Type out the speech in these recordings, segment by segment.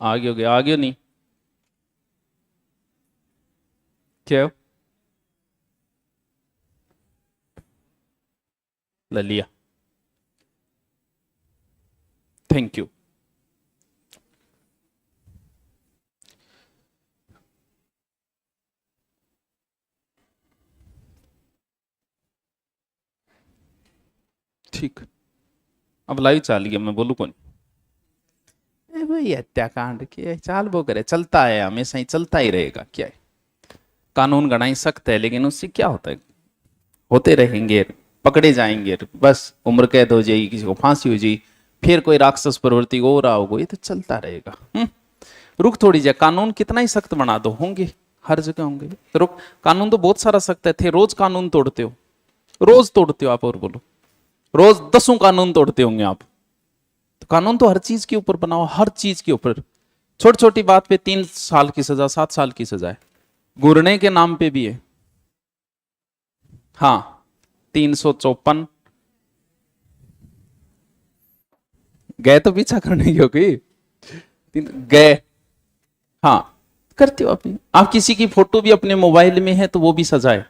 आगे हो गया, आगे नहीं क्या ले लिया। Thank you. ठीक, अब लाइव चाल गया, मैं बोलू कौन भाई हत्याकांड की चाल वो करे, चलता है हमेशा ही, चलता ही रहेगा। क्या है, कानून घना ही सख्त है, लेकिन उससे क्या होता है, होते रहेंगे, पकड़े जाएंगे, बस उम्र कैद हो जाएगी, किसी को फांसी हो जाएगी, फिर कोई राक्षस प्रवृत्ति हो रहा होगा, ये तो चलता रहेगा। रुक थोड़ी जाए, कानून कितना ही सख्त बना दो, होंगे हर जगह होंगे। रुक, कानून तो बहुत सारा सख्त है, थे रोज कानून तोड़ते हो, रोज तोड़ते हो आप, और बोलो रोज 10 कानून तोड़ते होंगे आप। तो कानून तो हर चीज के ऊपर बनाओ, हर चीज के ऊपर। छोटी छोटी बात पे 3 साल की सजा, 7 साल की सजा है। गुरने के नाम पे भी है। हाँ, 354 गए तो पीछा करने की होगी, गए। हाँ, करते हो आप किसी की फोटो भी अपने मोबाइल में है तो वो भी सजा है।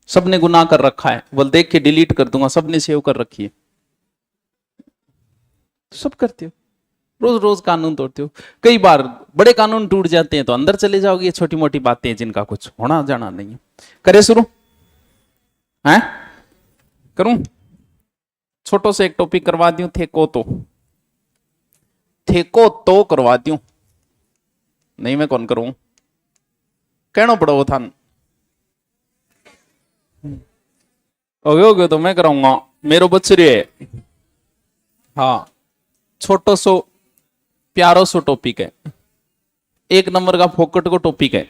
सबने गुनाह कर रखा है, बोल देख के डिलीट कर दूंगा, सबने सेव कर रखी है, सब करते हो। रोज रोज कानून तोड़ते हो। कई बार बड़े कानून टूट जाते हैं तो अंदर चले जाओगे, ये छोटी मोटी बातें हैं जिनका कुछ होना जाना नहीं है। करे शुरू है, करूं? छोटो से एक टॉपिक करवा दूं, थे को करवा दूं, नहीं मैं कौन करूं, कहना पड़ो वो थान। हो गया तो मैं कराऊंगा, मेरो बच्चे है। हाँ, छोटो सो प्यारो सो टॉपिक है, 1 नंबर का फोकट को टॉपिक है।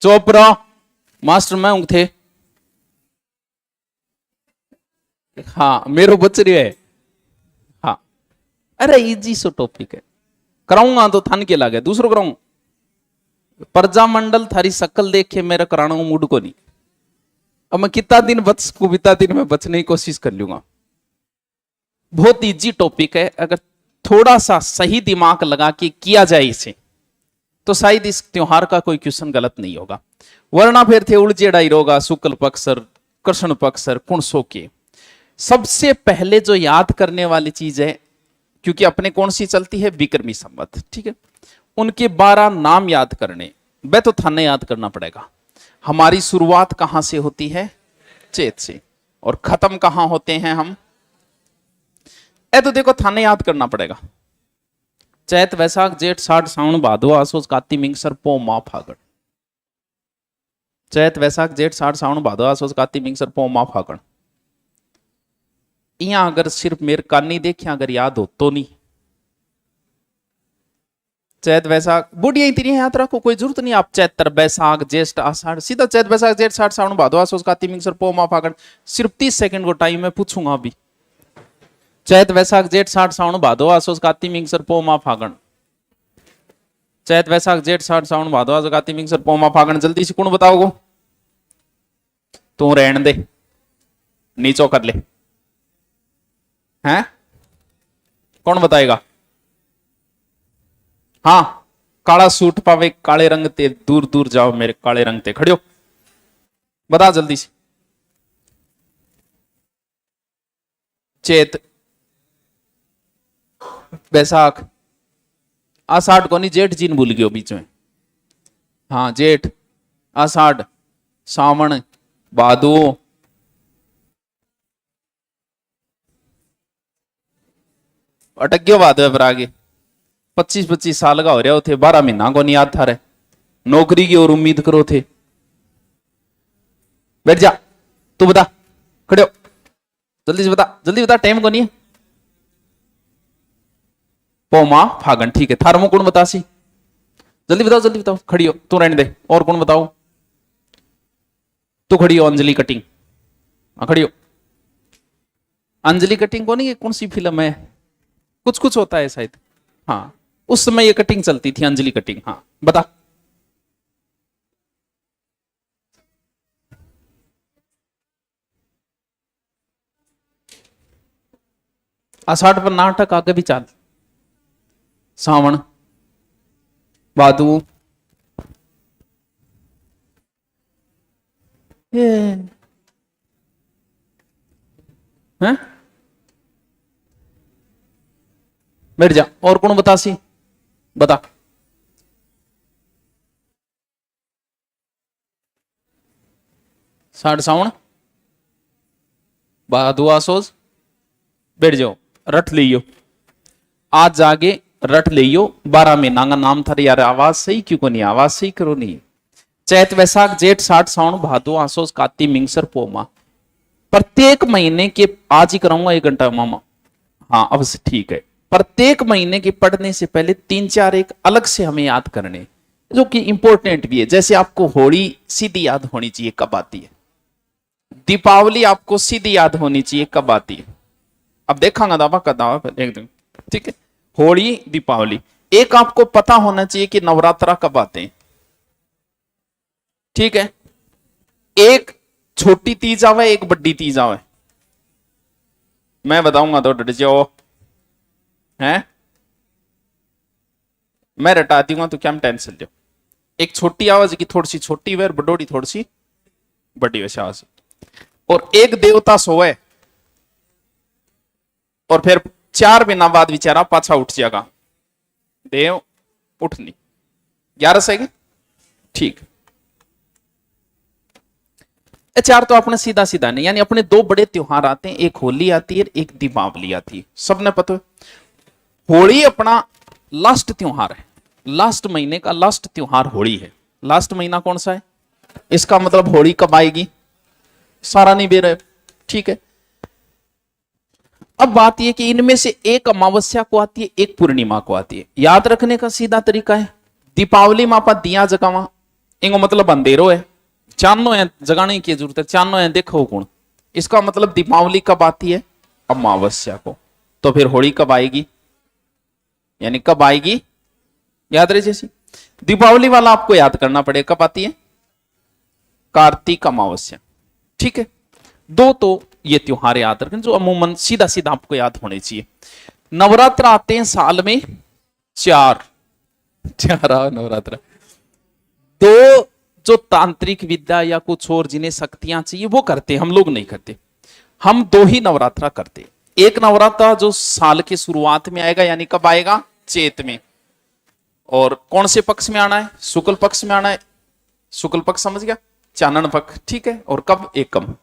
चोपरा मास्टर मैं हूं थे। हाँ, मेरो बच रही है। हाँ, अरे इजी सो टॉपिक है, कराऊंगा तो थान के लागे, दूसरो कराऊं। प्रजामंडल थारी शक्ल देख के मेरा कराना मूड को नहीं। अब मैं कितना दिन बच को, बिता दिन में बचने की कोशिश कर लूंगा। बहुत इजी टॉपिक है, अगर थोड़ा सा सही दिमाग लगा के किया जाए इसे, तो शायद इस त्योहार का कोई क्वेश्चन गलत नहीं होगा। वरना फिर थे उलझेड़ा ही रोगा, शुक्ल पक्षर, कृष्ण पक्षर, कुणसो के। सबसे पहले जो याद करने वाली चीज है, क्योंकि अपने कौन सी चलती है, विक्रमी संवत, ठीक है, उनके 12 नाम याद करने, वह तो थाने याद करना पड़ेगा। हमारी शुरुआत कहां से होती है, चैत से, और खत्म कहां होते हैं हम, ए तो देखो थाने याद करना पड़ेगा। चैत वैशाख जेठ साठ सावन भादो आसोज कार्तिक मिंगसर पो माह फागण। चैत वैशाख जेठ साठ सावन भादो आसोज कार्तिक मिंगसर पो माह फागण। यहां अगर सिर्फ मेरे कान नहीं देखे, अगर याद हो तो नहीं। चैत वैशाख बुढ़िया इतनी याद रखो, कोई जरूरत नहीं आप चैत्र बैसाख ज्येष्ठ आषाढ़, सीधा चैत वैशाख जेठ साठ सावन भादो आसोज कार्तिक मिंगसर पो माह फागण। सिर्फ 30 सेकंड को टाइम मैं पूछूंगा अभी। चैत वैशाख जेठ साठ सावन भादो आसोज कार्तिक मिंगसर पो माह फागण। चैत वैशाख जेठ साठ सावन भादो आसोज कार्तिक मिंगसर पो माह फागण। जल्दी से कौन बताओगे? तू रहने दे, नीचो कर ले। हैं, कौन बताएगा? हाँ, काला सूट पावे काले रंग ते, दूर दूर जाओ मेरे काले रंग ते, खड़े हो, बता जल्दी से। चैत बैसाख आषाढ़ को नहीं, जेठ जीन भूल गयो बीच में। हाँ, जेठ आषाढ़ सावन भादो, अटक गयो भादो पर आगे। 25-25 साल का हो रहा थे, 12 महीना को नहीं याद था रहे, नौकरी की और उम्मीद करो थे। बैठ जा, तू बता, खड़े हो, जल्दी से बता, जल्दी बता, टाइम को नहीं है। पौमा फागण, ठीक है, थारमो कौन बता सी, जल्दी बताओ, जल्दी बताओ, खड़ी हो, तू रहने दे, और कौन बताओ? तू खड़ी हो, अंजलि कटिंग, खड़ी हो। अंजलि कटिंग को नहीं, ये कौन सी फिल्म है, कुछ कुछ होता है शायद। हाँ, उस समय ये कटिंग चलती थी, अंजलि कटिंग। हाँ, बता। आषाढ़ पर नाटक आगे भी चाल, सावन भादु, ये हैं, बैठ जा। और कौन बता सी, बता। साठ साउन भादु आसोज, बैठ जाओ, रट लियो आज जागे, रट लियो 12 महीना का नाम था यार। आवाज सही क्यों को नहीं, आवाज सही करो नहीं। चैत वैशाख जेठ साठ साउन भादो आसोज काती मिंगसर पोमा, प्रत्येक महीने के, आज ही कराऊंगा 1 घंटा मामा, हाँ अब से ठीक है। प्रत्येक महीने के पढ़ने से पहले 3-4 एक अलग से हमें याद करने, जो कि इंपॉर्टेंट भी है। जैसे आपको होली सीधी याद होनी चाहिए कब आती है, दीपावली आपको सीधी याद होनी चाहिए कब आती है। अब देखांगा दावा का दावा एक दिन, ठीक है। होली दीपावली, एक आपको पता होना चाहिए कि नवरात्रा कब आते हैं, ठीक है। एक छोटी तीज आवे, एक बड़ी तीज आवे, मैं बताऊंगा तो डर जाओ हैं, मैं रटा दूंगा तो क्या टेंशन लो। एक छोटी आवाज की थोड़ी सी छोटी वे, बडोड़ी थोड़ी सी बड़ी वैसे आवाज। और एक देवता सोए और फिर 4 महीना बाद बेचारा पाछा उठ जाएगा, देव उठ नहीं। 11 से ठीक। 4 तो अपने सीधा सीधा नहीं, यानी अपने 2 बड़े त्योहार आते हैं, एक होली आती है, एक दीपावली आती है, सबने पता है। होली अपना लास्ट त्योहार है, लास्ट महीने का लास्ट त्योहार होली है। लास्ट महीना कौन सा है, इसका मतलब होली कब आएगी, सारा नहीं बेर है, ठीक है। अब बात यह कि इनमें से एक अमावस्या को आती है, एक पूर्णिमा को आती है। याद रखने का सीधा तरीका है, दीपावली में आप दिया जगावा, इनको मतलब अंधेरो है, चानो है, जगाने की जरूरत है, चानो है देखो कौन। इसका मतलब दीपावली कब आती है, अमावस्या को। तो फिर होली कब आएगी, यानी कब आएगी, याद रहे। जैसी दीपावली वाला आपको याद करना पड़ेगा, कब आती है, कार्तिक अमावस्या, ठीक है। 2 तो ये त्योहार याद रखें जो अमूमन सीधा सीधा आपको याद होने चाहिए। नवरात्र आते हैं साल में 4 नवरात्र। 2 जो तांत्रिक विद्या या कुछ और जिन्हें शक्तियां चाहिए वो करते, हम लोग नहीं करते। हम 2 ही नवरात्रा करते। एक नवरात्रा जो साल के शुरुआत में आएगा, यानी कब आएगा, चैत में। और कौन से पक्ष में आना है, शुक्ल पक्ष में आना है, शुक्ल पक्ष समझ गया, चानन पक्ष, ठीक है। और कब, एकम,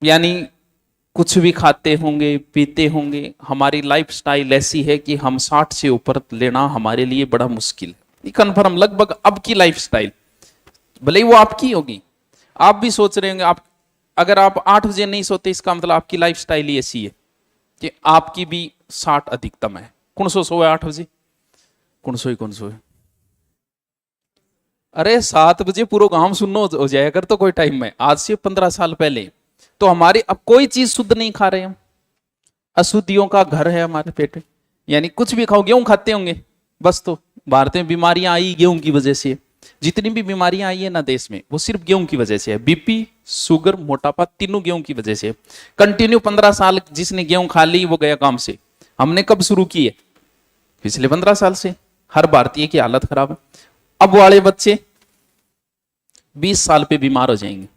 यानी कुछ भी खाते होंगे पीते होंगे, हमारी लाइफस्टाइल ऐसी है कि हम 60 से ऊपर लेना हमारे लिए बड़ा मुश्किल है, कन्फर्म। लगभग अब की लाइफस्टाइल भले ही वो आपकी होगी, आप भी सोच रहे होंगे, आप अगर आप 8 बजे नहीं सोते, इसका मतलब आपकी लाइफस्टाइल ही ऐसी है कि आपकी भी 60 अधिकतम है। कौन सो सोए 8 बजे, कौन सोए। अरे 7 बजे पूरा गांव सुनना हो जाए अगर तो कोई टाइम में, आज से 15 साल पहले। तो हमारी अब कोई चीज शुद्ध नहीं खा रहे हम, अशुद्धियों का घर है हमारे पेट में। यानी कुछ भी खाओ, गेहूं खाते होंगे बस। तो भारत में बीमारियां आई गेहूं की वजह से, जितनी भी बीमारियां आई है ना देश में, वो सिर्फ गेहूं की वजह से है। बीपी, शुगर, मोटापा, तीनों गेहूं की वजह से। कंटिन्यू 15 साल जिसने गेहूं खा ली वो गया काम से। हमने कब शुरू की है, पिछले 15 साल से। हर भारतीय की हालत खराब है। अब वाले बच्चे 20 साल पे बीमार हो जाएंगे।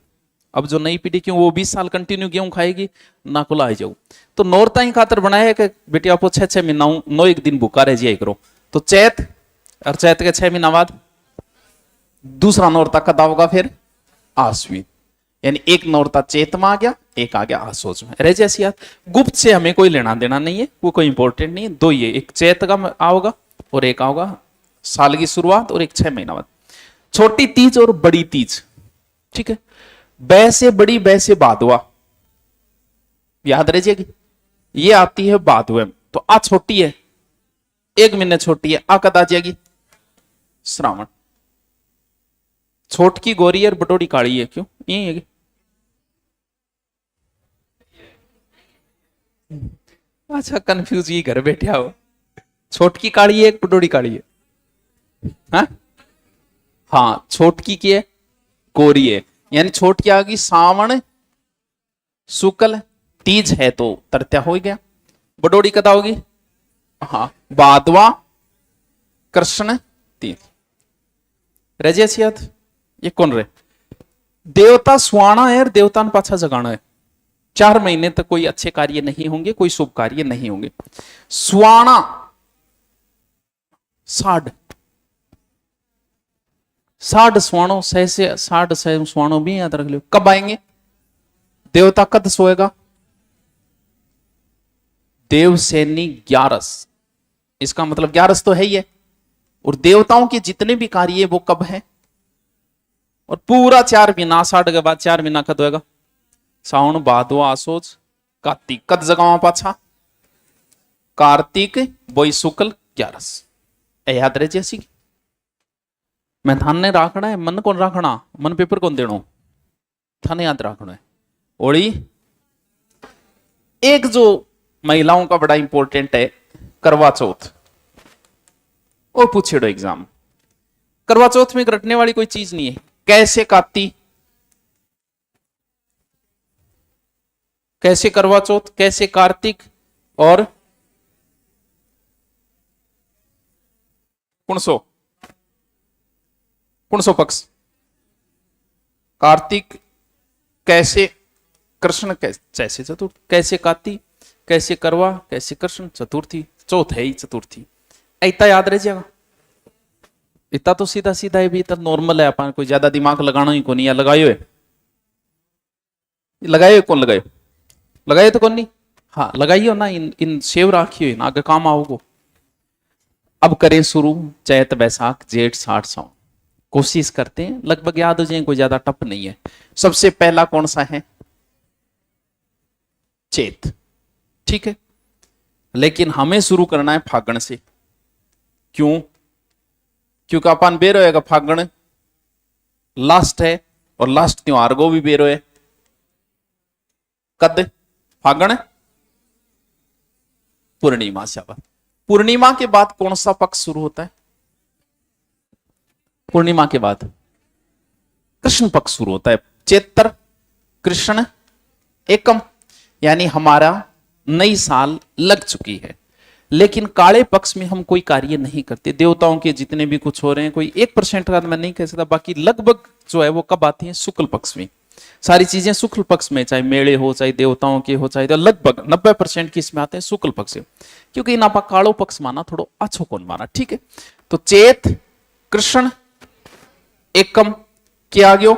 अब जो नई पीढ़ी क्यों, वो 20 साल कंटिन्यू गेहूं खाएगी, ना खुला आ जाओ। तो नौरता ही खातर बनाया है कि बेटी आपको 6-6 महीना 9 एक दिन भूखा रह जाए करो। तो चैत, और चैत के 6 महीना बाद दूसरा नौरता कदा होगा, फिर आश्विन। यानी एक नौरता चैत में आ गया, एक आ गया आसोज में। रह जैसी याद, गुप्त से हमें कोई लेना देना नहीं है, वो कोई इंपॉर्टेंट नहीं है। 2 ये, एक चैत का आओगा और एक आओगा साल की शुरुआत, और एक 6 महीना बाद। छोटी तीज और बड़ी तीज, ठीक है। बै से बड़ी, बै से बादवा, याद रह जाएगी। ये आती है बादवे में, तो आ छोटी है, 1 महीने छोटी है। आ कद आ जाएगी, श्रावण। छोट की गोरी और बटोड़ी काली है, क्यों यही है? अच्छा कंफ्यूज ही घर बैठे हो। छोटकी काली है, एक बटोड़ी काली है। हाँ हाँ, छोटकी की है, गोरी है। यानी छोटकी आ गई सावण शुक्ल, तीज है तो तृतीया हो गया। बडोड़ी कदा होगी, हाँ बादवा कृष्ण 3 रह जैसी याद। ये कौन रहे? देवता सुहाना है और देवता ने पाछा जगाना है। 4 महीने तक कोई अच्छे कार्य नहीं होंगे, कोई शुभ कार्य नहीं होंगे। सुहाना साढ़ सुहाणो सह से 60 सुहाणो भी याद रख लो। कब आएंगे? देवता कद सोएगा? देवसैनी 11। इसका मतलब 11 तो है ही है। और देवताओं के जितने भी कार्य वो कब है? और पूरा 4 महीना, 60 के बाद 4 महीना कद होएगा? सावन भादो आसोज कार्तिक। कद जगह पाछा? कार्तिक बोई शुक्ल 11। याद रहे जैसी मैं थाने राखना है। मन कौन राखना? मन पेपर कौन देना? थाने याद रखना है। ओड़ी एक जो महिलाओं का बड़ा इंपॉर्टेंट है, करवा चौथ। और पूछेड़ो एग्जाम, करवा चौथ में रटने वाली कोई चीज नहीं है। कैसे काती, कैसे करवा चौथ, कैसे कार्तिक और कुणसो पक्ष। कार्तिक कैसे कृष्ण, कैसे चतुर्थ, कैसे काती, कैसे करवा, कैसे कृष्ण, चतुर्थी। चौथ है ही चतुर्थी। इतना याद रह जाएगा। इतना तो सीधा सीधा है भी, इतना नॉर्मल है। अपन कोई ज्यादा दिमाग लगाना ही कौन। या लगायो है? लगायो कौन? लगायो लगायो तो कौन नहीं। हाँ लगाइयो ना। इन सेव राखियो ना, आगे काम आओगे। अब करें शुरू। चैत बैसाख जेठ साठ सावन। कोशिश करते हैं लगभग याद हो जाए, कोई ज्यादा टफ नहीं है। सबसे पहला कौन सा है? चैत। ठीक है, लेकिन हमें शुरू करना है फागण से। क्यों? क्योंकि अपन बेरो है फागण लास्ट है, और लास्ट त्योहार को भी बेरो है। कद? फागण पूर्णिमा से। पूर्णिमा के बाद कौन सा पक्ष शुरू होता है? पूर्णिमा के बाद कृष्ण पक्ष शुरू होता है। चैत्र कृष्ण एकम, यानी हमारा नई साल लग चुकी है। लेकिन काले पक्ष में हम कोई कार्य नहीं करते। देवताओं के जितने भी कुछ हो रहे हैं, कोई 1% का मैं नहीं कह सकता, बाकी लगभग जो है वो कब आती है? शुक्ल पक्ष में। सारी चीजें शुक्ल पक्ष में, चाहे मेले हो, चाहे देवताओं के हो, चाहे तो लगभग 90% की इसमें आते हैं शुक्ल पक्ष से। क्योंकि इन आपा कालो पक्ष माना थोड़ो अच्छो कौन माना। ठीक है, तो चैत कृष्ण एकम के आ गयो।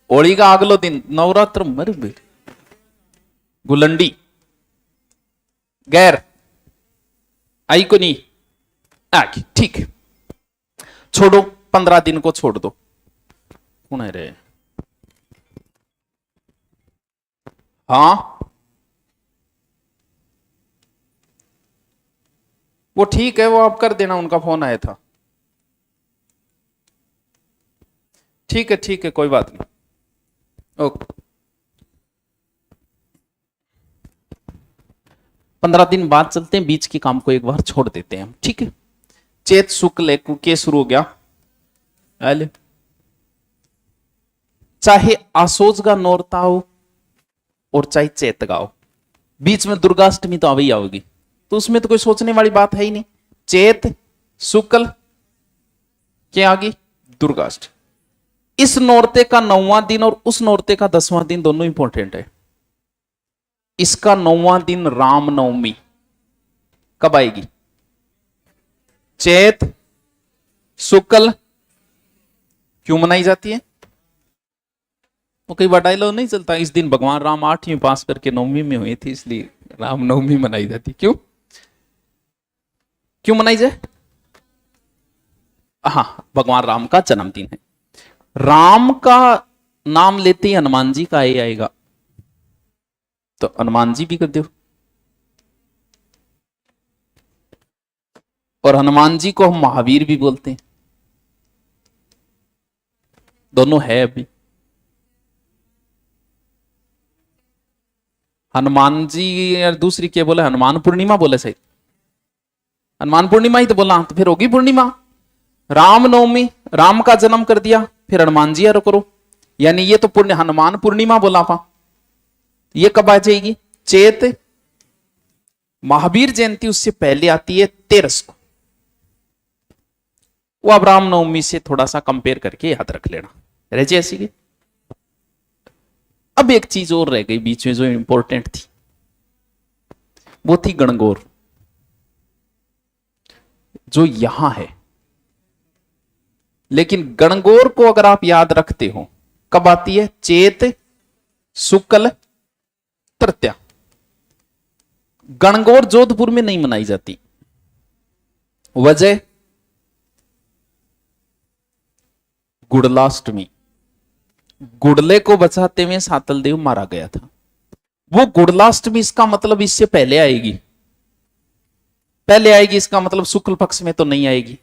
होली का अगलो दिन नवरात्र मर गुलंडी गैर आई को नहीं आगे। ठीक है, छोड़ो 15 दिन को छोड़ दो। कौन है रे? हाँ वो ठीक है, वो आप कर देना, उनका फोन आया था। ठीक है कोई बात नहीं। ओके, 15 दिन बाद चलते हैं। बीच के काम को एक बार छोड़ देते हैं हम। ठीक है, चैत शुक्ल के शुरू हो गया। चाहे आसोज का नौरता हो और चाहे चैत का हो, बीच में दुर्गाष्टमी तो अभी आओगी, तो उसमें तो कोई सोचने वाली बात है ही नहीं। चैत शुक्ल क्या आ गई? दुर्गाष्टमी। इस नौरते का 9वां दिन और उस नौरते का 10वां दिन दोनों इंपॉर्टेंट है। इसका 9वां दिन रामनवमी कब आएगी? चैत शुक्ल। क्यों मनाई जाती है? वो कई बार डायलॉग नहीं चलता, इस दिन भगवान राम 8वीं पास करके 9वीं में हुई थी, इसलिए रामनवमी मनाई जाती। क्यों क्यों मनाई जाए? हाँ, भगवान राम का जन्मदिन है। राम का नाम लेते ही हनुमान जी का ये आएगा, तो हनुमान जी भी कर दो। और हनुमान जी को हम महावीर भी बोलते हैं। दोनों है अभी। हनुमान जी और दूसरी क्या बोले? हनुमान पूर्णिमा बोले सही। हनुमान पूर्णिमा ही तो बोला, तो फिर होगी पूर्णिमा। रामनवमी, राम का जन्म कर दिया, फिर हनुमान जी करो, यानी ये तो पुण्य हनुमान पूर्णिमा बोला पा। ये कब आ जाएगी? चैत। महावीर जयंती उससे पहले आती है 13 को। वो आप रामनवमी से थोड़ा सा कंपेयर करके याद रख लेना, रह जाए ऐसी की। अब एक चीज और रह गई बीच में जो इंपॉर्टेंट थी, वो थी गणगौर, जो यहां है। लेकिन गणगौर को अगर आप याद रखते हो, कब आती है? चेत शुक्ल तृतीया। गणगौर जोधपुर में नहीं मनाई जाती, वजह गुड़लाष्टमी। गुड़ले को बचाते हुए सातल देव मारा गया था। वो गुड़लाष्टमी, इसका मतलब इससे पहले आएगी, पहले आएगी, इसका मतलब शुक्ल पक्ष में तो नहीं आएगी,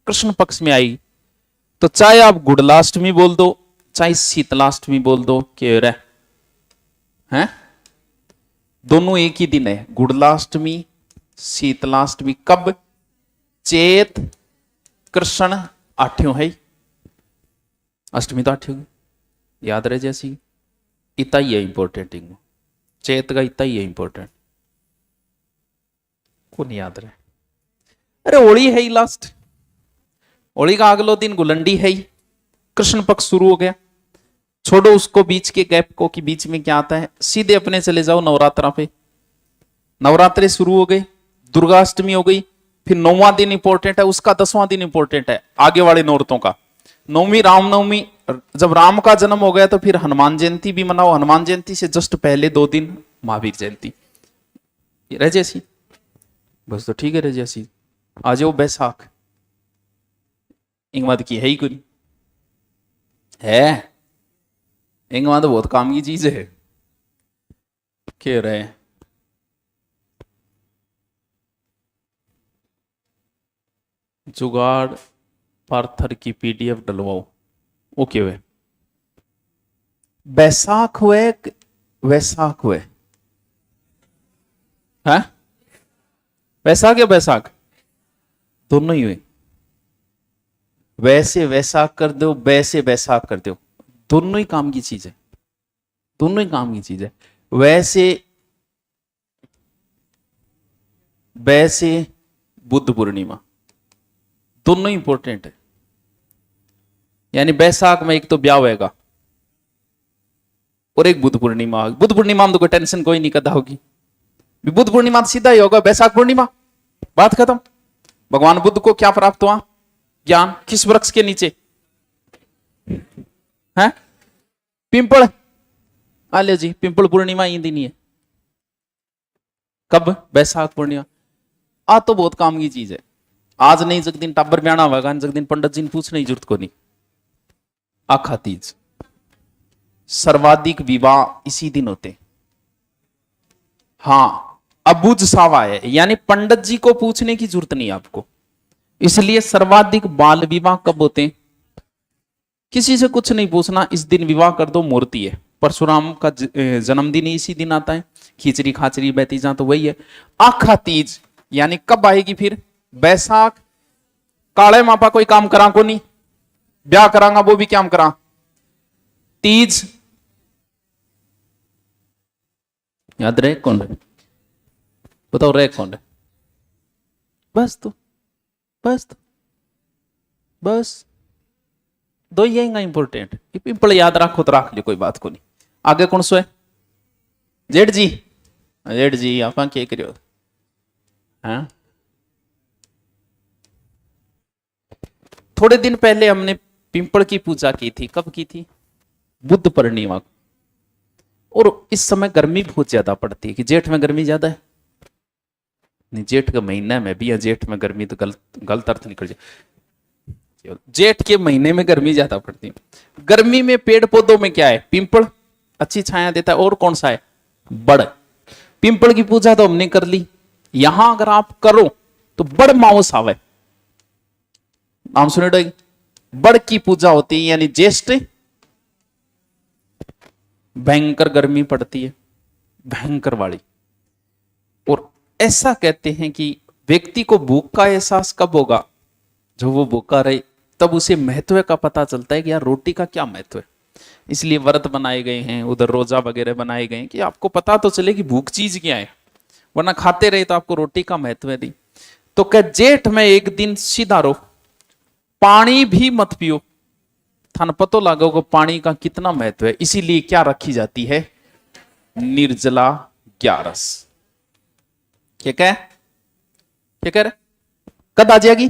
कृष्ण पक्ष में आएगी। तो चाहे आप गुड़लाष्टमी बोल दो, चाहे शीतलाष्टमी बोल दो, क्या है, दोनों एक ही दिन है। गुड़लाष्टमी, शीतलाष्टमी कब? चेत कृष्ण आठ्यों है, अष्टमी तो आठ्यों याद रहे जैसी। इतना ही है इंपॉर्टेंट, चेत का इतना ही है इंपॉर्टेंट, को नहीं याद रहे। अरे होली है ही लास्ट, होली का अगलो दिन गुलंडी है ही, कृष्ण पक्ष शुरू हो गया। छोड़ो उसको बीच के गैप को कि बीच में क्या आता है, सीधे अपने चले जाओ नवरात्रा पे। नवरात्रे शुरू हो गए, दुर्गाष्टमी हो गई, फिर 9वां दिन इंपॉर्टेंट है, उसका 10वां दिन इंपॉर्टेंट है आगे वाले नौरतों का। नवमी रामनवमी, जब राम का जन्म हो गया तो फिर हनुमान जयंती भी मनाओ, हनुमान जयंती से जस्ट पहले 2 दिन महावीर जयंती। रह जैसी बस, तो ठीक है रह जैसी। आ जाओ बैसाख, इंगमद की है ही कोई है, इंगमद तो बहुत काम की चीज है। कह रहे जुगाड़ पार्थर की पीडीएफ डलवाओ, ओके हुए बैसाख हुए, वैसाख हुए है, वैसाख या बैसाख दोनों ही हुए। वैसे वैसाख कर दो, वैसे बैसाख कर दो, दोनों ही काम की चीज है, दोनों ही काम की चीज है। वैसे बुद्ध पूर्णिमा, दोनों इंपॉर्टेंट है। यानी बैसाख में एक तो ब्याह होगा और एक बुद्ध पूर्णिमा। बुद्ध पूर्णिमा में तो कोई टेंशन कोई नहीं करता होगी, बुद्ध पूर्णिमा तो सीधा ही होगा, बैसाख पूर्णिमा बात खत्म। भगवान बुद्ध को क्या प्राप्त हुआ? ज्ञान। किस वृक्ष के नीचे है? पिंपल। आले जी, पिंपल पूर्णिमा ही दिन है, कब? बैसाख पूर्णिमा। आ तो बहुत काम की चीज है, आज नहीं जग दिन टाबर ब्याना होगा, जग दिन पंडित जी ने पूछने की जरूरत को नहीं। आखा तीज, सर्वाधिक विवाह इसी दिन होते। हाँ, अबुझ सावा है, यानी पंडित जी को पूछने की जरूरत नहीं आपको। इसलिए सर्वाधिक बाल विवाह कब होते हैं? किसी से कुछ नहीं पूछना, इस दिन विवाह कर दो, मूर्ति है। परशुराम का जन्मदिन इसी दिन आता है, खिचड़ी खाचड़ी बहती जा तो वही है। आखा तीज यानी कब आएगी फिर? बैसाख। काले मापा कोई काम करा को नहीं, ब्याह करांगा वो भी क्या करा? तीज याद रहे कौन है? बताओ रहे कौन है? बस तो बस दो ही आएगा इंपॉर्टेंट। पिंपल याद रखो तो रख लियो, कोई बात को नहीं। आगे कौन सो है? जेठ जी, जेठ जी आप क्या करियो? हाँ, थोड़े दिन पहले हमने पिंपल की पूजा की थी। कब की थी? बुद्ध पूर्णिमा। और इस समय गर्मी बहुत ज्यादा पड़ती है। कि जेठ में गर्मी ज्यादा है? नहीं, जेठ का महीना में भी है, जेठ में गर्मी तो गलत अर्थ निकल जाए। जेठ के महीने में गर्मी ज्यादा पड़ती है। गर्मी में पेड़ पौधों में क्या है? पिंपल अच्छी छाया देता है। और कौन सा है? बड़। पिंपल की पूजा तो हमने कर ली। यहां अगर आप करो तो बड़ माउस आवे, नाम सुने डोगी? बड़ की पूजा होती है, यानी ज्येष्ठ भयंकर गर्मी पड़ती है, भयंकर वाली। और ऐसा कहते हैं कि व्यक्ति को भूख का एहसास कब होगा? जो वो भूखा रहे, तब उसे महत्व का पता चलता है कि यार रोटी का क्या महत्व है। इसलिए व्रत बनाए गए हैं, उधर रोजा वगैरह बनाए गए हैं कि आपको पता तो चले कि भूख चीज क्या है, वरना खाते रहे तो आपको रोटी का महत्व है नहीं। तो क्या जेठ में एक दिन सीधा रो, पानी भी मत पियो। थान पतो लागोगे पानी का कितना महत्व है, इसीलिए क्या रखी जाती है, निर्जला ग्यारस। ठीक है, ठीक है। कद आ जाएगी,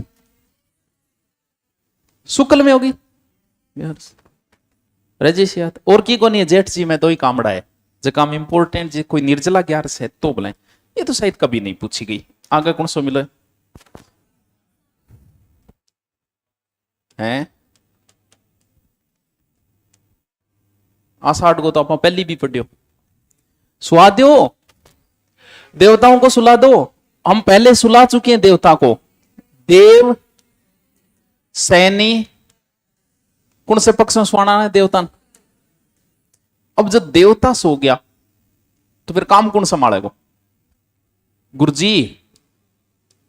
शुक्ल में होगी रजिशियात, और की को नहीं है, जेठ जी में तो ही कामड़ा है जो काम इंपोर्टेंट जी, कोई निर्जला ग्यारस है तो बोले। ये तो शायद कभी नहीं पूछी गई, आगे कौन सो मिले हैं। आषाढ़ को तो आप पहली भी पढ़ियो, सुला दो देवताओं को, सुला दो। हम पहले सुला चुके हैं देवता को, देव सैनी कौन से पक्ष में सुना है देवता ने। अब जब देवता सो गया तो फिर काम कौन संभालेगा, गुरुजी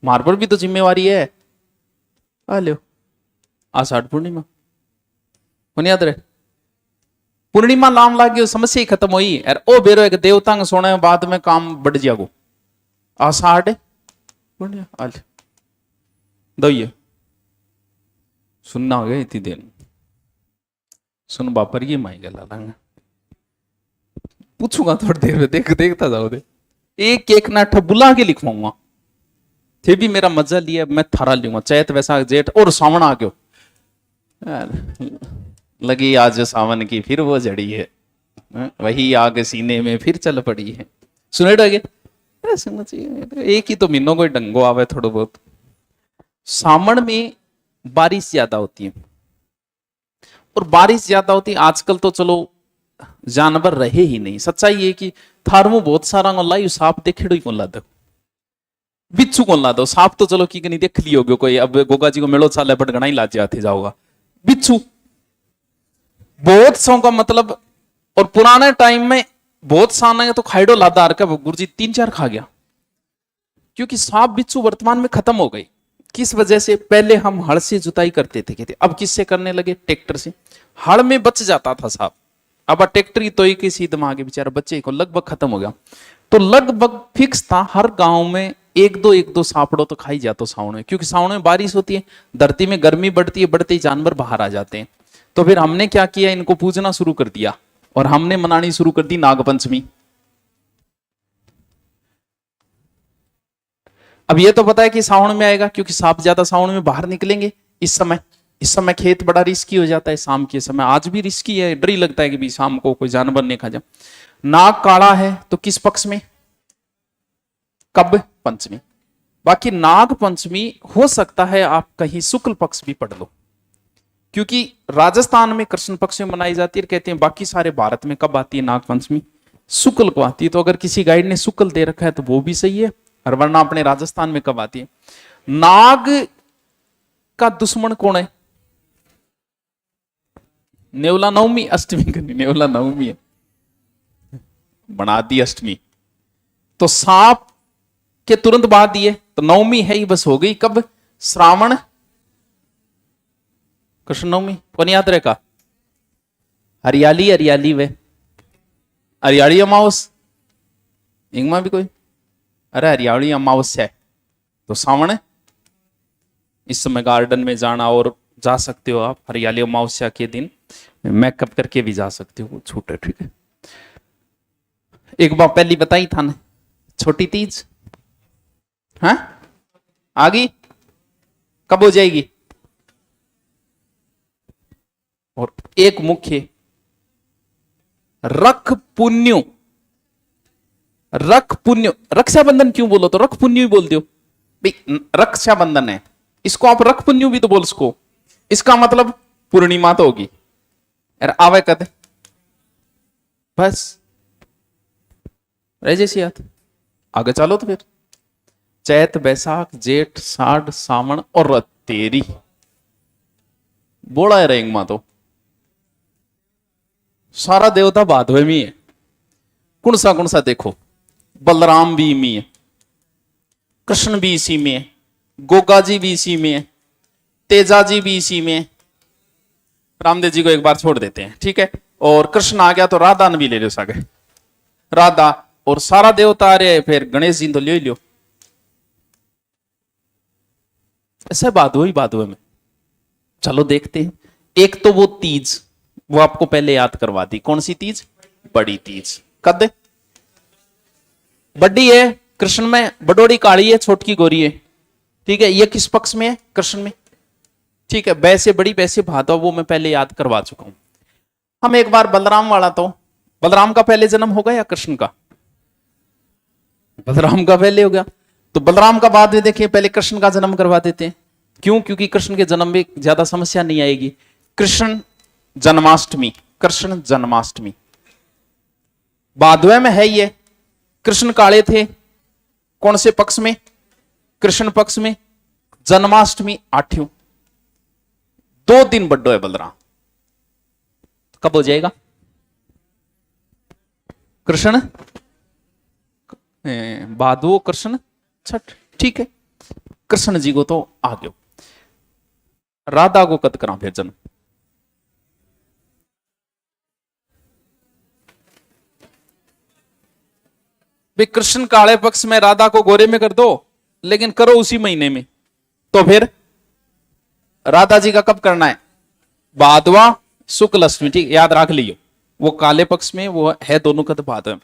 मार पर भी तो जिम्मेवारी है। आ लो आषाढ़ पूर्णिमा कौन याद रहे, पूर्णिमा नाम लागे समस्या ही खत्म हुई। और ओ बेरो एक देवता के सोने बाद में काम बढ़ जागो, आषाढ़ पूर्णिमा आ दइए सुनना हो गया इतनी देर, सुन बापर ये माई गला लंगा पूछूंगा थोड़ी देर में, देखता जाओ दे, एक एक ना बुला के लिखवाऊंगा, थे भी मेरा मजा लिया, मैं थारा लूंगा। चैत वैसाख जेठ और सावन आ गयो, लगी आज सावन की फिर वो जड़ी है, वही आग सीने में फिर चल पड़ी है। सुने डगे एक ही तो महीनों कोई डंगो आवे थोड़ा बहुत। सावन में बारिश ज्यादा होती है, और बारिश ज्यादा होती है आजकल तो चलो जानवर रहे ही नहीं। सच्चाई ये कि थारमो बहुत सारा लाई सांप देखेड़ो ही कौन ला दो, बिच्छू कौन ला दो, सांप तो चलो की नहीं देख लियो कोई, अब गोगा जी को मेलो चाल बट गणा ही ला जाते जाओगा, बिच्छू बहुत सौ का मतलब। और पुराने टाइम में बहुत साना तो खाइडो लादार का गुरुजी 3-4 खा गया, क्योंकि सांप बिच्छू वर्तमान में खत्म हो गई। किस वजह से, पहले हम हल से जुताई करते थे, कहते अब किससे करने लगे, ट्रैक्टर से। हल में बच जाता था सांप, अब ट्रैक्टर ही तो ही किसी दिमाग बेचारा बच्चे को लगभग खत्म हो गया। तो लगभग फिक्स था हर गांव में एक दो सांपड़ो तो खाई जातो सावन में, क्योंकि सावन में बारिश होती है, धरती में गर्मी बढ़ती है, बढ़ते ही जानवर बाहर आ जाते हैं। तो फिर हमने क्या किया, इनको पूजना शुरू कर दिया और हमने मनानी शुरू कर दी नागपंचमी। अब ये तो पता है कि सावन में आएगा, क्योंकि सांप ज्यादा सावन में बाहर निकलेंगे। इस समय खेत बड़ा रिस्की हो जाता है, शाम के समय आज भी रिस्की है, डर ही लगता है कि भी शाम को कोई जानवर नहीं खा जाए। नाग काला है तो किस पक्ष में, कब, पंचमी। बाकी नाग पंचमी हो सकता है आप कहीं शुक्ल पक्ष भी पढ़ लो, क्योंकि राजस्थान में कृष्ण पक्ष में मनाई जाती है, कहते हैं बाकी सारे भारत में कब आती है नाग पंचमी, शुक्ल को आती है। तो अगर किसी गाइड ने शुक्ल दे रखा है तो वो भी सही है, और वरना अपने राजस्थान में कब आती है। नाग का दुश्मन कौन है, नेवला नवमी, अष्टमी करनी, नेवला नवमी है, बना दी अष्टमी। तो सांप के तुरंत बाद दिए तो नवमी है ही, बस हो गई कब, श्रावण कृष्ण नवमी। कौन याद रहेगा, हरियाली हरियाली वे हरियाली अमावस, इंगमा भी कोई, अरे हरियाली अमावस्या है तो सावन है। इस समय गार्डन में जाना, और जा सकते हो आप हरियाली अमावस्या के दिन मेकअप करके भी जा सकते हो, छूट है, ठीक है। एक बार पहली बताई था ना, छोटी तीज, हाँ आ गई, कब हो जाएगी। और एक मुख्य रख पुण्य, रख पुण्य, रक्षाबंधन क्यों बोलो तो रख पुण्य ही बोल दो भाई, रक्षाबंधन है, इसको आप रख पुण्य भी तो बोल सको। इसका मतलब पूर्णिमा तो होगी, यार आवे कद, बस रह जैसी याद। आगे चलो तो फिर चैत बैसाख जेठ साढ़ सावन और तेरी बोला है रेंगमा, तो सारा देवता भादवे में है। कौन सा देखो, बलराम भी इसी में है, कृष्ण भी इसी में है, गोगा जी भी इसी में है, तेजा जी भी इसी में है। रामदेव जी को एक बार छोड़ देते हैं, ठीक है। और कृष्ण आ गया तो राधा ने भी ले लो सागे, राधा और सारा देवता आ रहे, फिर गणेश जी तो ले लियो। ऐसा बात हुई बात में चलो देखते हैं। एक तो वो तीज, वो आपको पहले याद करवा दी। कौन सी तीज? बड़ी तीज। कद बड़ी है कृष्ण में, बडोड़ी काली है, छोटकी गोरी है। ठीक है, ये किस पक्ष में है? कृष्ण में। ठीक है, वैसे बड़ी वैसे भादव, वो मैं पहले याद करवा चुका हूं। हम एक बार बलराम वाला, तो बलराम का पहले जन्म होगा या कृष्ण का? बलराम का पहले हो गया, तो बलराम का बाद में देखिए, पहले कृष्ण का जन्म करवा देते हैं। क्यों? क्योंकि कृष्ण के जन्म में ज्यादा समस्या नहीं आएगी। कृष्ण जन्माष्टमी, कृष्ण जन्माष्टमी भादवे में है। ये कृष्ण काले थे, कौन से पक्ष में? कृष्ण पक्ष में। जन्माष्टमी 8, 2 दिन बड्डो है बलराम। कब हो जाएगा? कृष्ण भादो, कृष्ण छठ। ठीक है, कृष्ण जी को तो आ गयो। राधा को कद करा फिर जन्म? भाई कृष्ण काले पक्ष में, राधा को गोरे में कर दो, लेकिन करो उसी महीने में। तो फिर राधा जी का कब करना है? भादवा शुक्ल अष्टमी। ठीक, याद रख लियो, वो काले पक्ष में वो है, दोनों का तो भादव।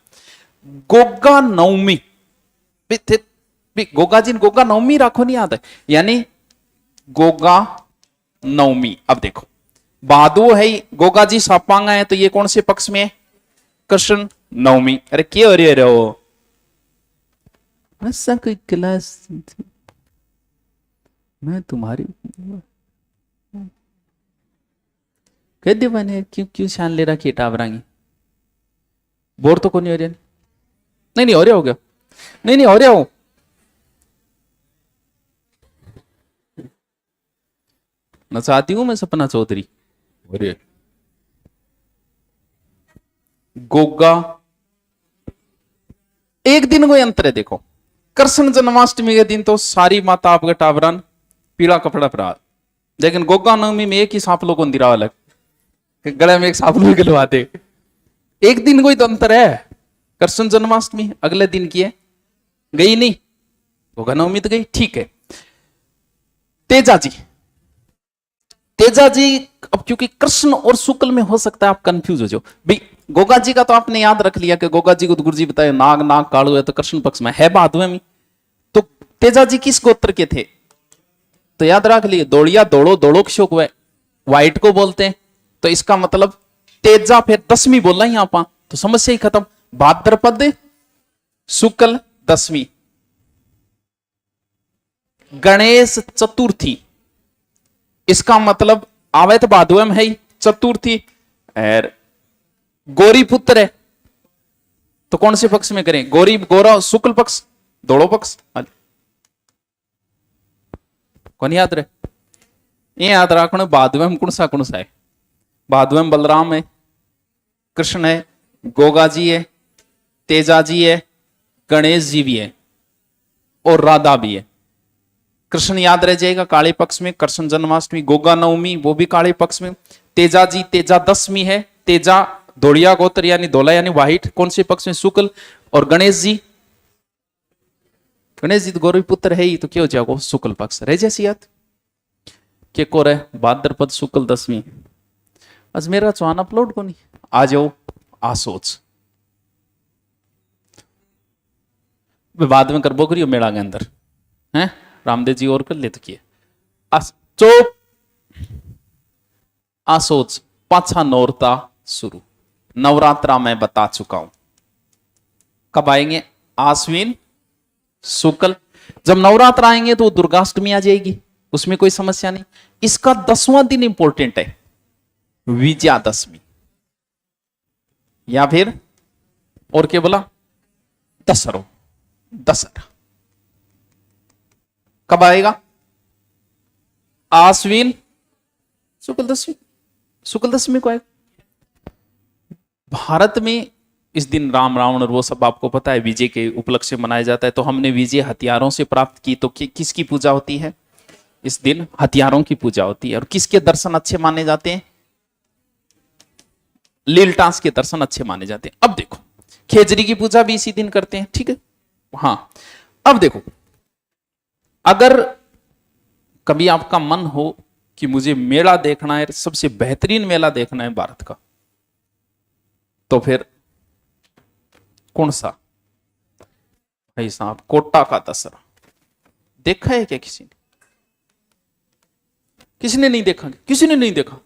गोगा नवमी, गोगा जी गोगा नवमी राखो, नहीं याद है? यानी गोगा नवमी। अब देखो, भादो है, गोगा जी सापांगा है, तो ये कौन से पक्ष में है? कृष्ण नवमी। अरे क्या हो रहे हो? ऐसा कोई क्लास मैं तुम्हारी कह दे मैंने, क्यों क्यों शान ले रखी टावरांगी? बोर तो कौन हो रहा? नहीं नहीं हो रहा, हो गया। नहीं नहीं हो रहा हो। नचाती हूं मैं सपना चौधरी। अरे गोगा, एक दिन कोई अंतर है। देखो, कृष्ण जन्माष्टमी के दिन तो सारी माता आपके टावरान पीला कपड़ा पहरा, लेकिन गोगा नवमी में एक ही सांपलों को दिरा अलग, गले में एक सांपलों गलवाते। एक दिन कोई तो अंतर है। कृष्ण जन्माष्टमी अगले दिन की है, गई नहीं, गोगा नवमी तो गई। ठीक है, तेजा जी, तेजा जी, अब क्योंकि कृष्ण और शुक्ल में हो सकता है आप कंफ्यूज हो जाओ। भाई गोगा जी का तो आपने याद रख लिया कि गोगा जी को तो गुरु जी बताए नाग नाग कालू है, तो कृष्ण पक्ष में है, भादवे में। तो तेजा जी किस गोत्र के थे? तो याद रख लिए, दौड़िया दौड़ो दौड़ो व्हाइट को बोलते हैं। तो इसका मतलब तेजा फिर 10वीं बोला यहां पर, तो समस्या ही खत्म। भाद्रपद शुक्ल 10वीं, गणेश चतुर्थी, इसका मतलब आवे तो भादवे में है ही चतुर्थी। और गौरी पुत्र है, तो कौन से पक्ष में करें? गौरी गौरा शुक्ल पक्ष, दोनों पक्ष। कौन याद रहे? ये याद रखना, भादवे में कौन सा है? भादवे में बलराम है, कृष्ण है, गोगा जी है, तेजा जी है, गणेश जी भी है, और राधा भी है। कृष्ण याद रह जाएगा काले पक्ष में, कृष्ण जन्माष्टमी। गोगा नवमी वो भी काले पक्ष में। तेजा जी, तेजा 10वीं है, तेजा धोड़िया गोत्र यानी धोला यानी व्हाइट, कौन से पक्ष में? शुक्ल। और गणेश जी, गणेश जी तो गौरव पुत्र है ही, तो क्या हो जाएगा? शुक्ल पक्ष रह जैसी याद के को रहे, भाद्रपद शुक्ल 10वीं। आज मेरा चौहान अपलोड को नहीं, आ जाओ आ सोच बाद में कर बोकरी मेला के अंदर है। रामदेव जी और कर ले तो किए चुप। आ सोच, पाछा नौरता शुरू, नवरात्रा मैं बता चुका हूं कब आएंगे? आश्विन शुक्ल। जब नवरात्र आएंगे तो दुर्गाष्टमी आ जाएगी, उसमें कोई समस्या नहीं। इसका 10वां दिन इंपॉर्टेंट है, विजयादशमी, या फिर और क्या बोला? दशहरा। दशहरा कब आएगा? आश्विन शुक्ल 10वीं, शुक्ल 10वीं को आएगा। भारत में इस दिन राम रावण और वो सब आपको पता है विजय के उपलक्ष्य मनाया जाता है। तो हमने विजय हथियारों से प्राप्त की, तो किसकी पूजा होती है इस दिन? हथियारों की पूजा होती है। और किसके दर्शन अच्छे माने जाते हैं? लीलटास के दर्शन अच्छे माने जाते हैं। अब देखो, खेजरी की पूजा भी इसी दिन करते हैं, ठीक है। हाँ, अब देखो, अगर कभी आपका मन हो कि मुझे मेला देखना है, सबसे बेहतरीन मेला देखना है भारत का, तो फिर कौन सा? भाई साहब, कोटा का दशहरा देखा है क्या किसी ने? किसी ने नहीं देखा? किसी ने नहीं देखा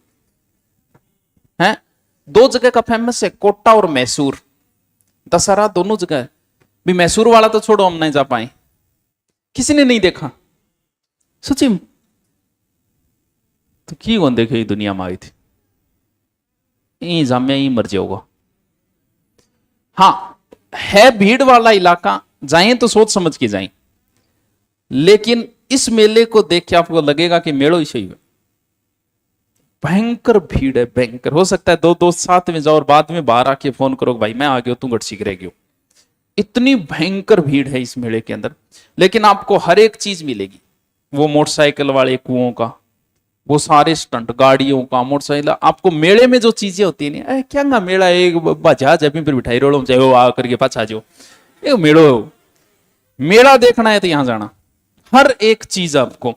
है? दो जगह का फेमस है, कोटा और मैसूर। दशहरा दोनों जगह है भी। मैसूर वाला तो छोड़ो, हम नहीं जा पाए। किसी ने नहीं देखा सच्ची में? तो की कौन देखे दुनिया में आई थी? यही जामिया ही मर जाओगा। हाँ, है भीड़ वाला इलाका, जाएं तो सोच समझ के जाएं। लेकिन इस मेले को देख के आपको लगेगा कि मेड़ो ही सही है। भयंकर भीड़ है, भयंकर। हो सकता है दो दोस्त साथ में जाओ और बाद में बाहर आके फोन करो, भाई मैं आ गया, तू गट सीख रह गयो। इतनी भयंकर भीड़ है इस मेले के अंदर। लेकिन आपको हर एक चीज मिलेगी। वो मोटरसाइकिल वाले कुओं का, वो सारे स्टंट गाड़ियों का, मोटरसाइकिल। आपको मेले में जो चीजें होती है ना, क्या ना मेला एक जहाज अभी फिर बिठाई रोड़ो चाहे आ करके पाछा जाओ, ये मेड़ो। मेला देखना है तो यहां जाना। हर एक चीज आपको,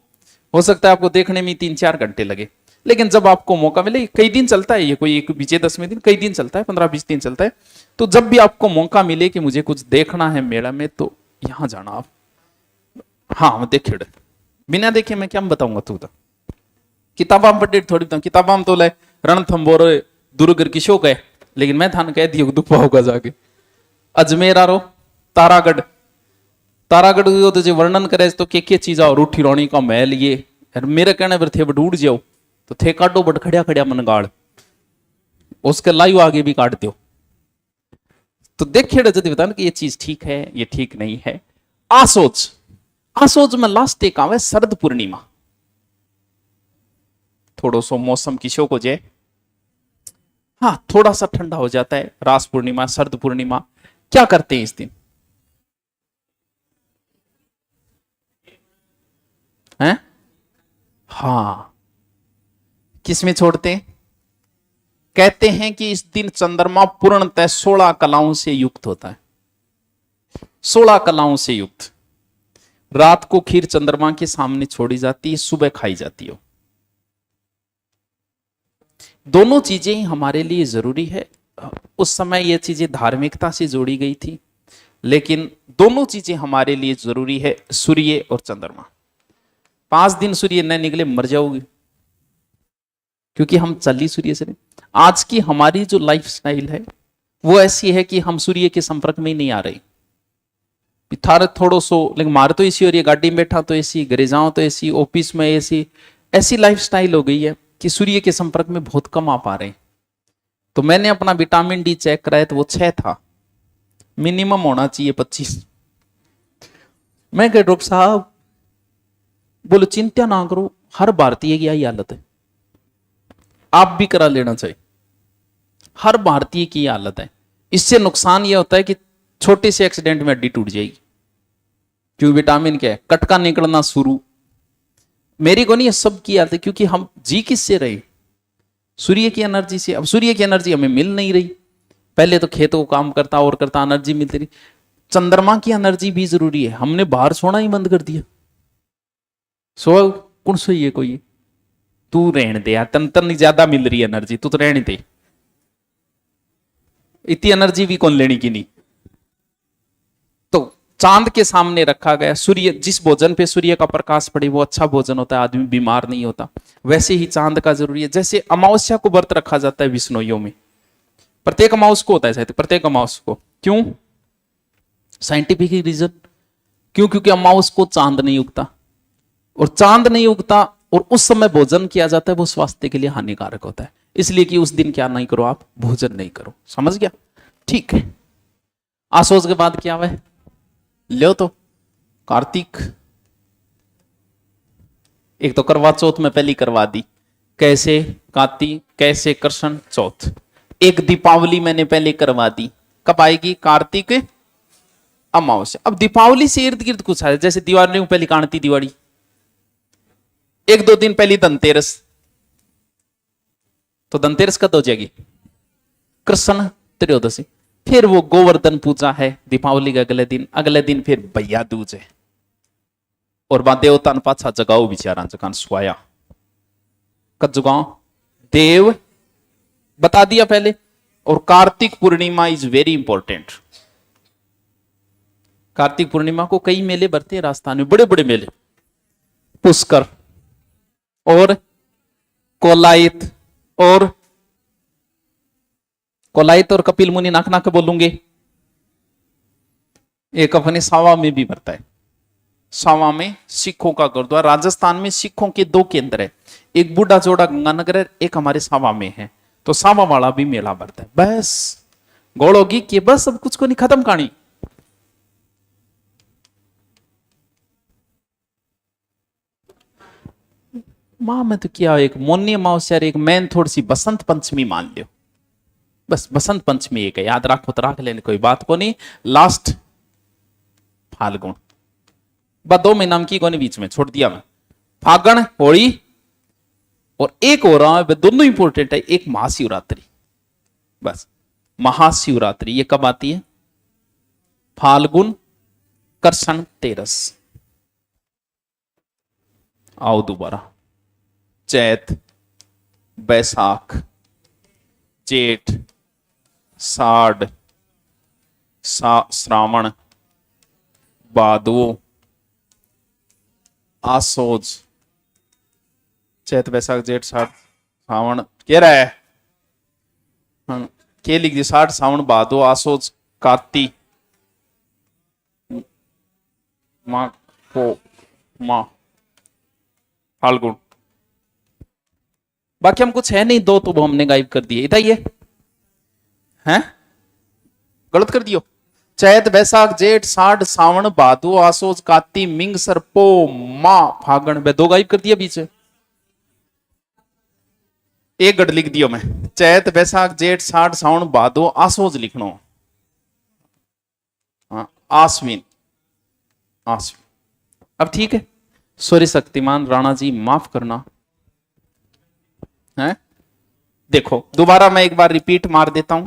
हो सकता है आपको देखने में 3-4 घंटे लगे, लेकिन जब आपको मौका मिले, कई दिन चलता है ये, कोई एक विजयदशमी दिन, कई दिन चलता है, 15-20 दिन चलता है। तो जब भी आपको मौका मिले कि मुझे कुछ देखना है मेला में, तो यहां जाना आप। हाँ देखे, बिना देखे मैं क्या बताऊंगा? तू तो किताबा पढ़े थोड़ी बताऊं। किताबा तो ले रणथंबोर दुर्गर की शोक है, लेकिन मैं थान कह दिया दुख होगा जाके। अजमेर आ रो, तारागढ़, तारागढ़ तो जो वर्णन करे तो के चीज और रूठी रोनी का महल, ये मेरे कहने पर थे बट उड़ जाओ तो थे काटो बट खड़िया खड़िया मन गाड़, उसके लाइव आगे भी काट दो। तो देखे जब बता कि ये चीज ठीक है, ये ठीक नहीं है। आसोच, आसोच में लास्ट एक आवे शरद पूर्णिमा। थोड़ो सो मौसम की शोक हो जाए, हाँ थोड़ा सा ठंडा हो जाता है। रास पूर्णिमा, शरद पूर्णिमा, क्या करते हैं इस दिन? हैं? हाँ, किसमें छोड़ते हैं? कहते हैं कि इस दिन चंद्रमा पूर्णतः 16 कलाओं से युक्त होता है। 16 कलाओं से युक्त। रात को खीर चंद्रमा के सामने छोड़ी जाती है, सुबह खाई जाती है। दोनों चीजें ही हमारे लिए जरूरी है। उस समय ये चीजें धार्मिकता से जोड़ी गई थी, लेकिन दोनों चीजें हमारे लिए जरूरी है, सूर्य और चंद्रमा। 5 दिन सूर्य न निकले मर जाओगे, क्योंकि हम चली सूर्य से नहीं। आज की हमारी जो लाइफ स्टाइल है वो ऐसी है कि हम सूर्य के संपर्क में ही नहीं आ रहे। थार थोड़ो सो, लेकिन मार तो एसी हो रही है, गाड़ी में बैठा तो एसी, घरे जाओ तो एसी, ऑफिस में एसी, ऐसी लाइफ स्टाइल हो गई है कि सूर्य के संपर्क में बहुत कम आ पा रहे हैं। तो मैंने अपना विटामिन डी चेक कराया तो वो 6 था, मिनिमम होना चाहिए 25। मैं कह डॉक्टर साहब, बोलो चिंता ना करो, हर भारतीय की यही हालत है, आप भी करा लेना चाहिए। हर भारतीय की हालत है। इससे नुकसान यह होता है कि छोटे से एक्सीडेंट में हड्डी टूट जाएगी। क्यों? विटामिन क्या है, कटका निकलना शुरू। मेरी को नहीं है, सब की हालत है, क्योंकि हम जी किससे रहे? सूर्य की एनर्जी से। अब सूर्य की एनर्जी हमें मिल नहीं रही। पहले तो खेतों को काम करता और करता, एनर्जी मिलती रही। चंद्रमा की एनर्जी भी जरूरी है, हमने बाहर सोना ही बंद कर दिया। सो कौन सही है कोई? तू रहने दे यार, तन ज्यादा मिल रही है एनर्जी, तू तो रहने दे, इतनी एनर्जी भी कौन लेनी की नहीं। तो चांद के सामने रखा गया। सूर्य, जिस भोजन पे सूर्य का प्रकाश पड़े वो अच्छा भोजन होता है, आदमी बीमार नहीं होता। वैसे ही चांद का जरूरी है। जैसे अमावस्या को व्रत रखा जाता है विष्णुइयों में, प्रत्येक अमावस को होता है शायद, प्रत्येक अमावस को। क्यों? Scientific reason. क्यों? क्योंकि अमावस को चांद नहीं उगता, और चांद नहीं उगता और उस समय भोजन किया जाता है, वो स्वास्थ्य के लिए हानिकारक होता है। इसलिए कि उस दिन क्या नहीं करो, आप भोजन नहीं करो। समझ गया? ठीक है। आसोज के बाद क्या है? लो तो कार्तिक। एक तो करवा चौथ में पहली करवा दी, कैसे कार्तिक, कैसे कृष्ण चौथ। एक दीपावली मैंने पहले करवा दी, कब आएगी? कार्तिक अमावस्या। अब दीपावली से इर्द गिर्द कुछ है, जैसे दिवाली में पहली कांति दिवाली, 1-2 दिन पहले धनतेरस। तो धनतेरस कब हो जाएगी? कृष्ण त्रयोदशी। फिर वो गोवर्धन पूजा है दीपावली के अगले दिन फिर भैया दूज है। और वहां देवता ने पाछा जगाओ बेचारा जकान सुआया। कज्जगांव, देव बता दिया पहले। और Kartik Purnima is very important. Kartik Purnima को कई मेले भरते हैं राजस्थान में, बड़े बड़े मेले, पुष्कर और कोलायत और कपिल मुनि, नाक नाक बोलूंगे। एक अपने सावा में भी भरता है। सावा में सिखों का गुरुद्वारा, राजस्थान में सिखों के 2 केंद्र है, एक बूढ़ा जोड़ा गंगानगर है, एक हमारे सावा में है। तो सावा वाला भी मेला भरता है। बस गोड़ होगी कि बस सब कुछ को नहीं, खत्म कहानी। मां में तो क्या, एक मोनी अमावस्या, एक मैन थोड़ी सी बसंत पंचमी मान लो, बस बसंत पंचमी एक है, याद रखो तो रख लेने, कोई बात को नहीं। लास्ट फाल्गुन, बस 2 महीना की कोनी बीच में छोड़ दिया मैं। फागण होली, और एक हो रहा है, दोनों इंपोर्टेंट है, एक महाशिवरात्रि। बस महाशिवरात्रि ये कब आती है? फाल्गुन कृष्ण तेरस। आओ दोबारा, चैत, बैसाख, जेठ, साढ़, श्रावण, भादो, आसोज, चैत बैसाख जेठ साठ श्रावण, कह रहा है के लिख दी, साठ श्रावण भादो आसोज कार्ती माँ को माँ फाल्गुन। बाकी हम कुछ है नहीं, 2 तो हमने गायब कर दिए, इतना ही है, गलत कर दियो। चैत बैसाख जेठ साठ सावन भादो आसोज काती मिंग सरपो माँ फागण, 2 गायब कर दिया बीच। एक गढ़ लिख दियो मैं, चैत बैसाख जेठ साठ सावन भादो आसोज लिखनो, आश्विन आश्विन। अब ठीक है, सूर्य शक्तिमान राणा जी माफ करना है। देखो दोबारा मैं एक बार रिपीट मार देता हूं।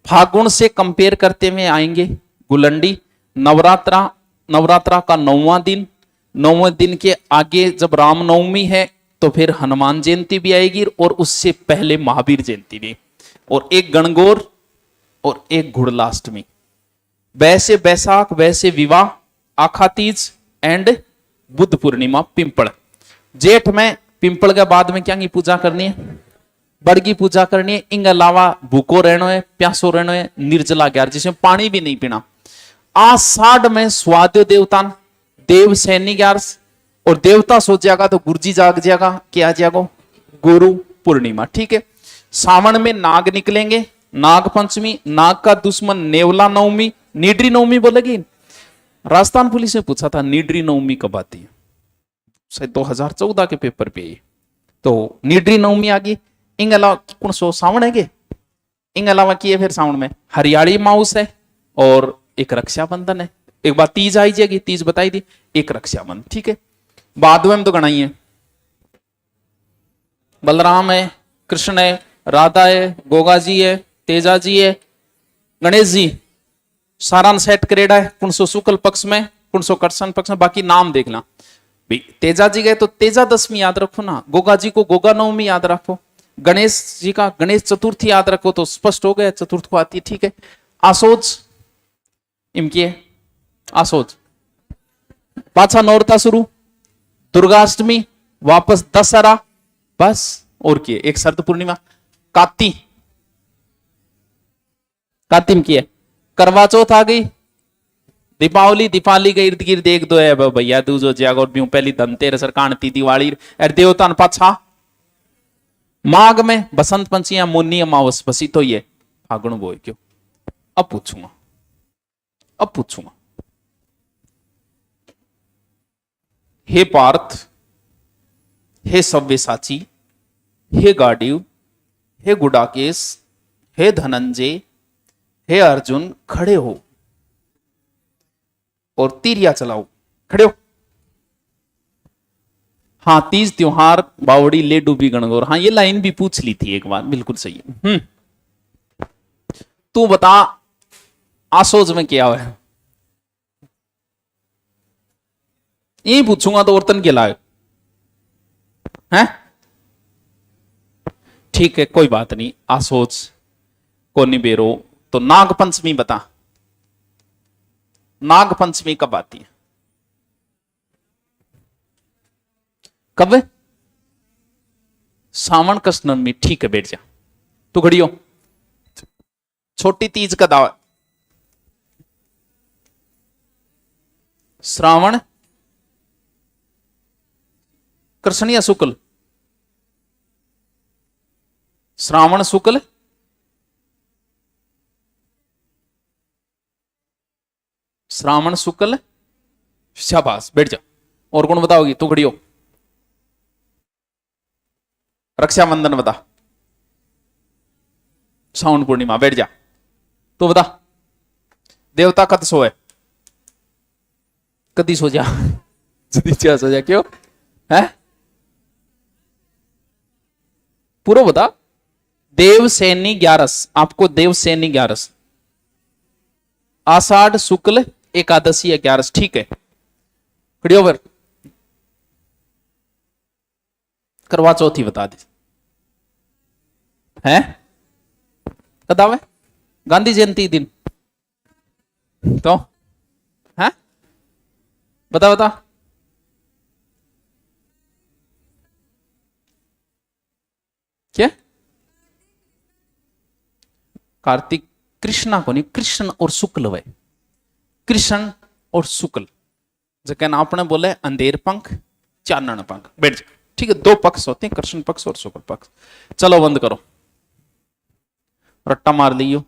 फागुन से कंपेयर करते हुए आएंगे गुलंडी, नवरात्रा का 9वां दिन, 9वें दिन के आगे जब रामनवमी है तो फिर हनुमान जयंती भी आएगी, और उससे पहले महावीर जयंती भी, और एक गणगौर और एक घुड़लाष्टमी। वैसे बैसाख, वैसे विवाह, आखा तीज एंड बुद्ध पूर्णिमा पिंपल। जेठ में पिंपल के बाद में क्या की पूजा करनी है? बड़ की पूजा करनी है। इन अलावा भूखो रहना है, प्यासो रहना है, निर्जला 11 जिसमें पानी भी नहीं पीना। आषाढ़ में स्वाद्य देवता देव सैनी 11, और देवता सो जाएगा तो गुरुजी जाग जाएगा, क्या जागो? गुरु पूर्णिमा। ठीक है। सावन में नाग निकलेंगे, नाग पंचमी, नाग का दुश्मन नेवला नवमी, नीडरी नवमी बोलेगी। राजस्थान पुलिस ने पूछा था नीडरी नवमी कब आती है, शायद 2014 के पेपर पे, तो नीडरी नवमी आ गई। इन अलावा कौन सो सावन है, इन अलावा किए फिर सावन में हरियाली माउस है, और एक रक्षाबंधन है। एक बार तीज आई जाएगी, तीज बताई दी, एक रक्षाबंधन। ठीक है। बाद में तो गणाई है, बलराम है, कृष्ण है, राधा है, गोगा जी है, तेजा जी है, गणेश जी। सारा सेट करेड़ा है, कौन सो शुक्ल पक्ष में, कौन सो कृष्ण पक्ष में। बाकी नाम देखना, तेजा जी गए तो तेजा दशमी याद रखो ना, गोगा जी को गोगा नवमी याद रखो, गणेश जी का गणेश चतुर्थी याद रखो, तो स्पष्ट हो गया चतुर्थ को आती है। ठीक है। आसोज इनकी है, आसोज पाछा नौरता शुरू, दुर्गाष्टमी, वापस दशहरा, बस। और की एक शरद पूर्णिमा, काती में की है, करवा चौथ आ गई, दीपावली के इर्द गिर्द एक दो है भैया दूजो जागो ब्यू, पहली धनतेरस, कांति, दिवाली, देवतान पाछा। माघ में बसंत पंचमी, मुन्नी अमावस, बसी तो ये फागुन बोए क्यों। अब पूछूंगा हे पार्थ, हे सव्यसाची, हे गांडीव, हे गुडाकेश, हे धनंजय, हे अर्जुन, खड़े हो और तीरिया चलाओ। खड़े हो। हाँ, तीज त्योहार, बावड़ी, ले डूबी गणगौर। हाँ, ये लाइन भी पूछ ली थी एक बार, बिल्कुल सही है। तू बता आसोज में क्या है, यही पूछूंगा तो औरतन के लाए। हैं? ठीक है, कोई बात नहीं, आसोच को नहीं बेरो। तो नाग पंचमी बता, नाग पंचमी कब आती है? कब? सावन कृष्ण में। ठीक है, बैठ जा तू, खड़ी हो। छोटी तीज का दावा, श्रावण कृष्ण या शुक्ल? श्रावण शुक्ल, श्रावण शुक्ल, शाबाश, बैठ जा। और कौन बताओगी? तू खड़ी हो। रक्षाबंधन बता, सावन पूर्णिमा, बैठ जा। तू बता, देवता कद सो है? कदी सो जा, सो जा, क्यों है? पूरा बता। देवसैनी 11, आपको देवसैनी 11, आषाढ़ शुक्ल एकादशी 11, ठीक है। खड़ी हो फिर। करवा चौथी बता दे, है कदावे? गांधी जयंती दिन तो है? बता बता। क्या? कार्तिक कृष्णा को नहीं, कृष्ण और शुक्ल वे, कृष्ण और शुक्ल। जैसे आपने बोले अंधेर पंख चानन पंख, बैठ जा। ठीक है, दो पक्ष होते हैं, कृष्ण पक्ष और शुक्ल पक्ष। चलो बंद करो, रट्टा मार लियो।